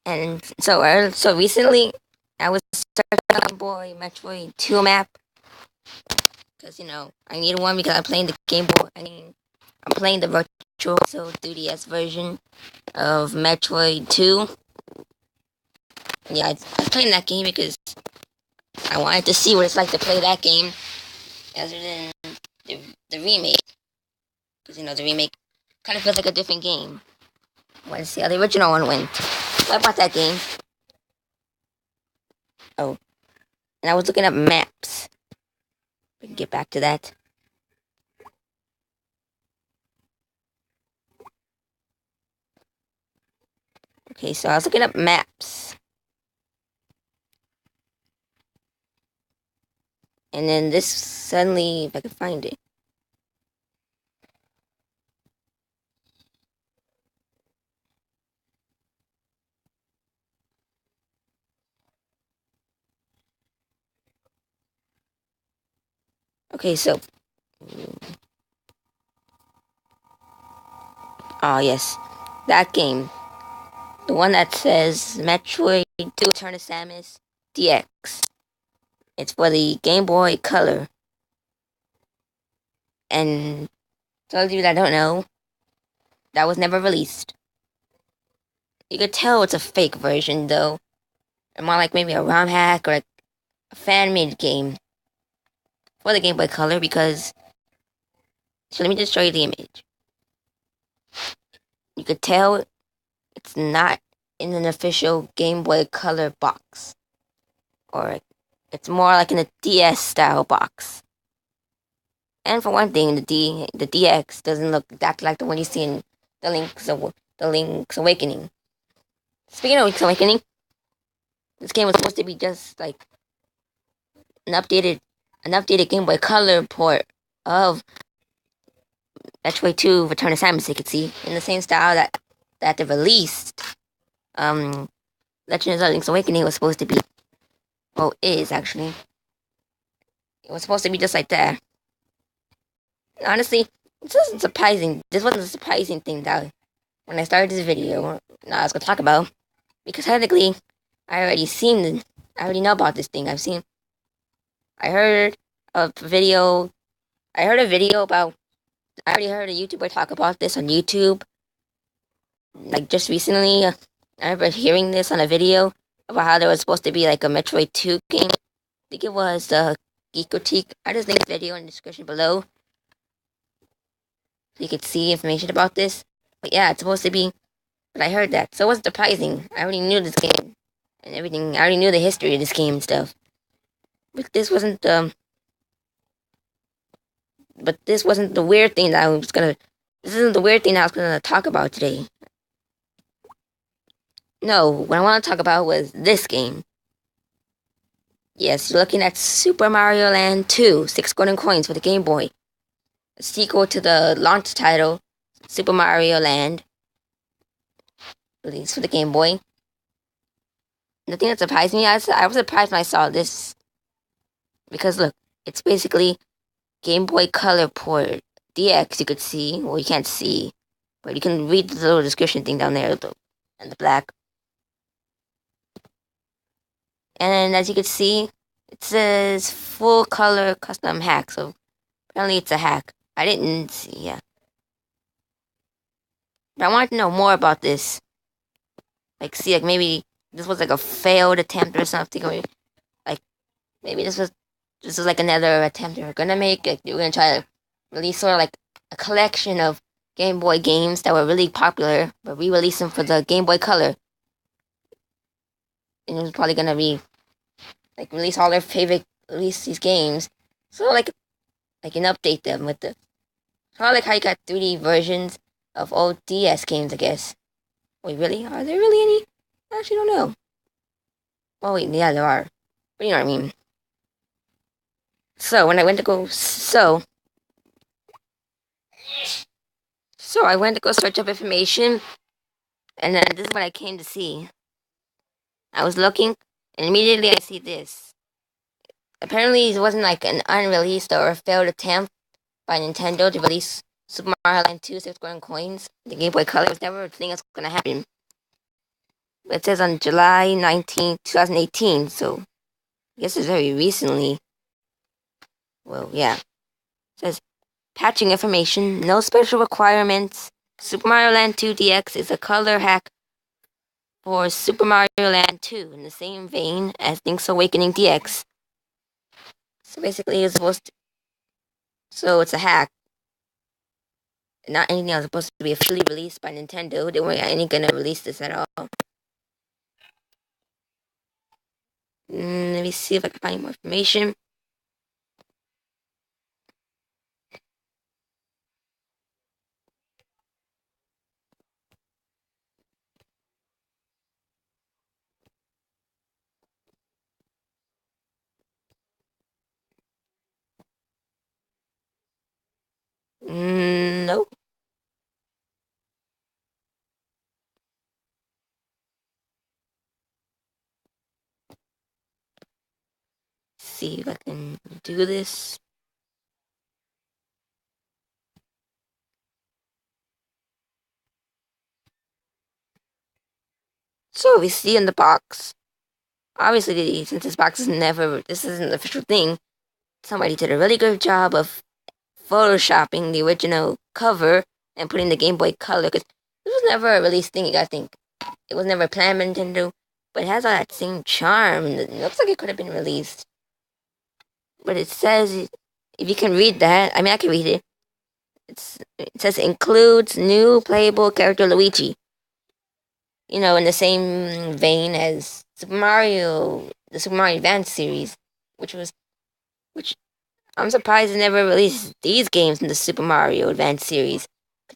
And so recently, I was searching on boy Metroid 2 map because I needed one because I'm playing the Game Boy. I'm playing the virtual 3DS version of Metroid 2. Yeah, I was playing that game because I wanted to see what it's like to play that game other than the remake. Because the remake kind of feels like a different game. I wanted to see how the original one went. So I bought that game. Oh, and I was looking up maps. We can get back to that. Okay, so I was looking up maps. And then this suddenly, if I can find it. Okay, so. Oh, yes. That game. The one that says Metroid2 Return to Samus DX. It's for the Game Boy Color. And those of you that don't know, that was never released. You could tell it's a fake version, though. Or more like maybe a RomHack or like a fan-made game for the Game Boy Color because... So let me just show you the image. You could tell it's not in an official Game Boy Color box. Or it's more like in a DS style box. And for one thing, the DX doesn't look exactly like the one you see in the Link's Awakening. Speaking of Link's Awakening, this game was supposed to be just like an updated Game Boy Color port of Metroid2 Return to Samus. You could see in the same style that they released. Legend of Zelda Link's Awakening was supposed to be. Well, is actually. It was supposed to be just like that. Honestly, this wasn't surprising. This wasn't a surprising thing that when I started this video, I was gonna talk about, because technically, I already know about this thing. I heard a video about. I already heard a YouTuber talk about this on YouTube, like just recently. I remember hearing this on a video about how there was supposed to be like a Metroid 2 game. I think it was Geek Critique. I just linked the video in the description below so you could see information about this. But yeah, it's supposed to be. But I heard that, so it wasn't surprising. I already knew this game and everything. I already knew the history of this game and stuff. But this wasn't the weird thing that I was gonna. This isn't the weird thing that I was gonna talk about today. No, what I want to talk about was this game. Yes, you're looking at Super Mario Land 2, 6 golden coins for the Game Boy. A sequel to the launch title, Super Mario Land, released for the Game Boy. The thing that surprised me, I was surprised when I saw this. Because look, it's basically Game Boy Color port. DX, you could see. Well, you can't see. But you can read the little description thing down there in the black. And as you can see, it says full color custom hack. So apparently it's a hack. I didn't see, yeah. But I wanted to know more about this. Like, see, like maybe this was like a failed attempt or something. Or like, maybe this was like another attempt they were gonna make. Like, they were gonna try to release sort of like a collection of Game Boy games that were really popular, but re-release them for the Game Boy Color. And it was probably gonna be like release all their release these games. So like and update them with the kind of like how you got 3D versions of old DS games, I guess. Wait, really? Are there really any? I actually don't know. Oh wait, yeah, there are. But you know what I mean. So when I went to go I went to go search up information, and then this is what I came to see. I was looking, and immediately I see this. Apparently, it wasn't like an unreleased or a failed attempt by Nintendo to release Super Mario Land 2 6 golden coins, the Game Boy Color. It was never a thing that's gonna happen. It says on July 19th, 2018, so I guess it's very recently. Well, yeah. It says patching information, no special requirements. Super Mario Land 2 DX is a color hack for Super Mario Land 2 in the same vein as Link's Awakening DX. So basically, it's supposed to. So it's a hack. Not anything else. It's supposed to be officially released by Nintendo. They weren't any gonna release this at all. Let me see if I can find more information. Nope. See if I can do this. So we see in the box. Obviously, since this box is this isn't an official thing, somebody did a really good job of photoshopping the original cover and putting the Game Boy Color, because this was never a release thing, I think. It was never planned by Nintendo, but it has all that same charm. It looks like it could have been released. But it says, if you can read that, I mean, I can read it. It says includes new playable character Luigi. You know, in the same vein as Super Mario, the Super Mario Advance series, which I'm surprised they never released these games in the Super Mario Advance series.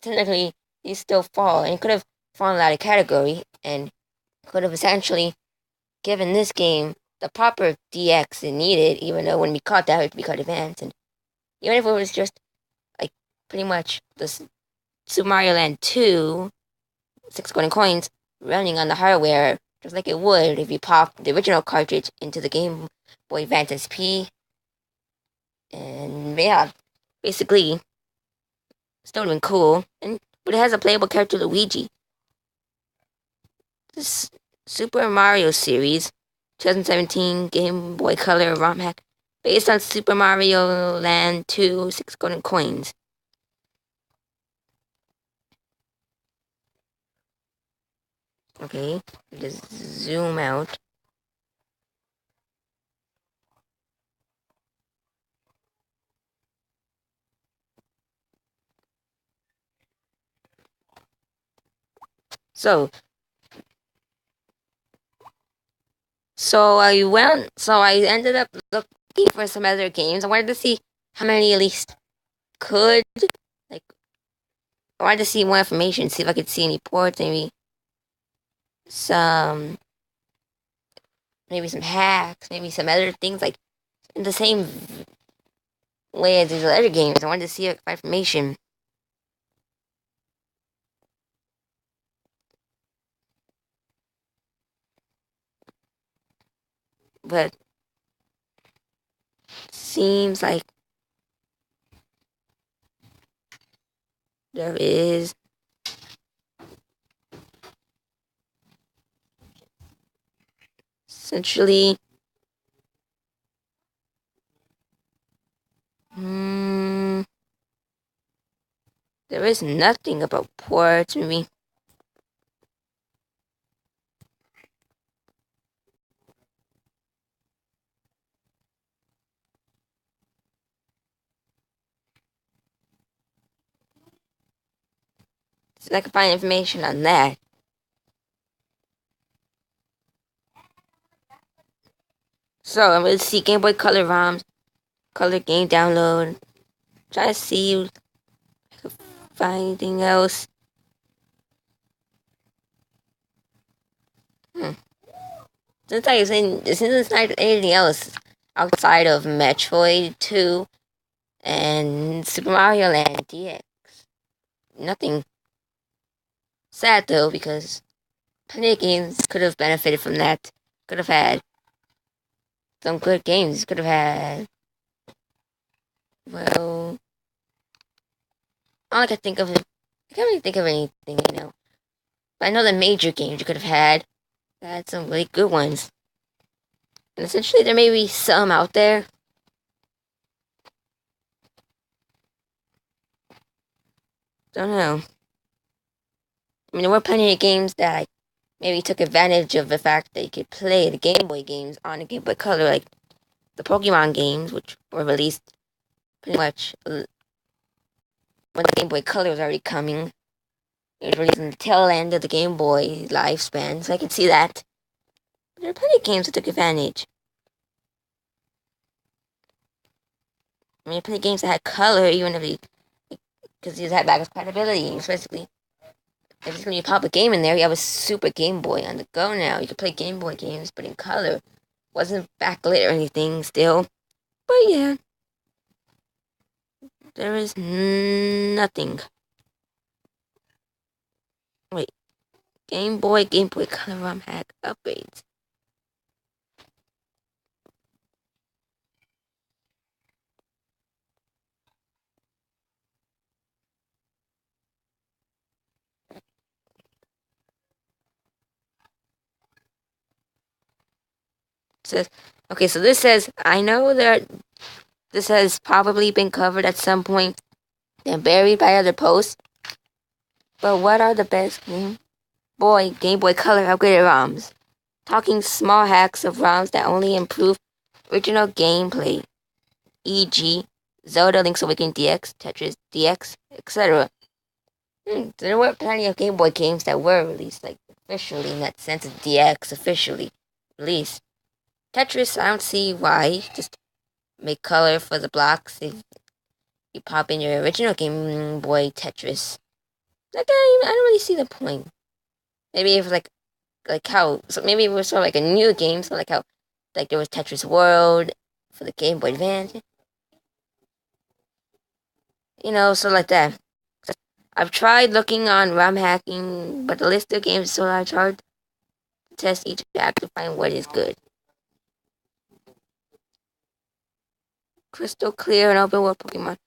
Technically, these still fall, and it could have fallen out of category, and could have essentially given this game the proper DX it needed, even though when we caught that, it would be called Advance, and even if it was just, like, pretty much the Super Mario Land 2, 6 golden coins, running on the hardware, just like it would if you popped the original cartridge into the Game Boy Advance SP. And yeah, basically, still been cool. But it has a playable character Luigi. This Super Mario series, 2017 Game Boy Color RomHack, based on Super Mario Land 2, 6 golden coins. Okay, just zoom out. So I ended up looking for some other games. I wanted to see how many at least could, like, I wanted to see more information, see if I could see any ports, some, maybe some hacks, maybe some other things, like, in the same way as these other games. I wanted to see information. But seems like there is essentially there is nothing about ports. Maybe so I can find information on that. So I'm gonna see Game Boy Color ROMs, color game download. Try to see if I can find anything else. Since it's not anything else outside of Metroid 2 and Super Mario Land DX. Nothing sad though, because plenty of games could have benefited from that. Could have had some good games. Could have had, well, all I can think of, I can't really think of anything, But I know the major games you could have had had some really good ones. And essentially, there may be some out there. Don't know. I mean, there were plenty of games that maybe took advantage of the fact that you could play the Game Boy games on the Game Boy Color, like the Pokemon games, which were released pretty much when the Game Boy Color was already coming. It was released in the tail end of the Game Boy lifespan, so I can see that. But there are plenty of games that took advantage. I mean, plenty of games that had color, even if because these had backwards compatibility, basically. If you pop a game in there, you have a Super Game Boy on the go now. You can play Game Boy games, but in color. Wasn't backlit or anything still. But yeah. There is nothing. Wait. Game Boy Color RomHack upgrades. Says, okay, so this says, I know that this has probably been covered at some point and buried by other posts, but what are the best Game Boy Color upgraded ROMs? Talking small hacks of ROMs that only improve original gameplay, e.g., Zelda Link's Awakening DX, Tetris DX, etc. There were plenty of Game Boy games that were released, like officially, in that sense of DX officially released. Tetris, I don't see why. Just make color for the blocks if you pop in your original Game Boy Tetris. Like, I don't really see the point. Maybe if like how, so maybe it was sort of like a new game, so like how, like there was Tetris World for the Game Boy Advance. So like that. I've tried looking on ROM hacking, but the list of games is so large, hard to test each hack to find what is good. Crystal clear and open world Pokemon,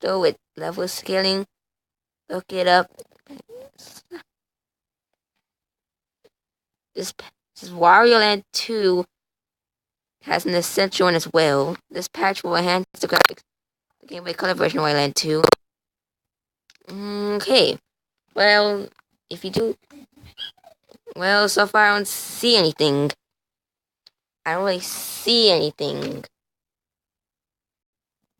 though with level scaling. Look it up. This is Wario Land 2 has an essential one as well. This patch will enhance the graphics of the Game Boy Color version of Wario Land 2. Okay. Well, if you do... Well, so far I don't see anything. I don't really see anything.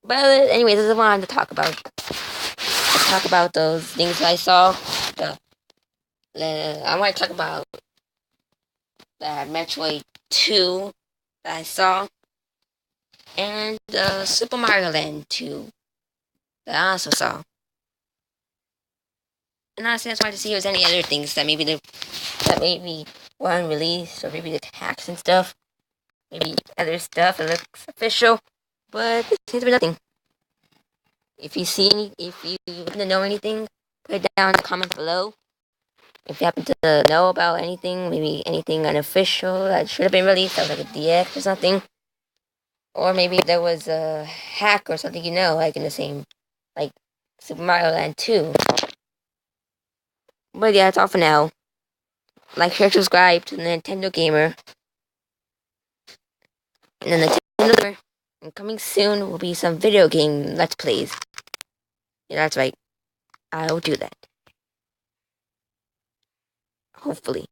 But anyways, this is what I wanted to talk about. Let's talk about those things I saw. I want to talk about that Metroid2 that I saw. And Super Mario Land 2 that I also saw. And honestly, I just wanted to see if there's any other things that maybe were unreleased, or maybe the hacks and stuff. Maybe other stuff that looks official. But there seems to be nothing. If you happen to know anything, put it down in the comments below. If you happen to know about anything, maybe anything unofficial that should have been released, that was like a DX or something. Or maybe there was a hack or something, like in the same, like Super Mario Land 2. But yeah, that's all for now. Like, share, subscribe to the Nintendo Gamer. And then the Nintendo Gamer. And coming soon will be some video game Let's Plays. Yeah, that's right. I will do that. Hopefully.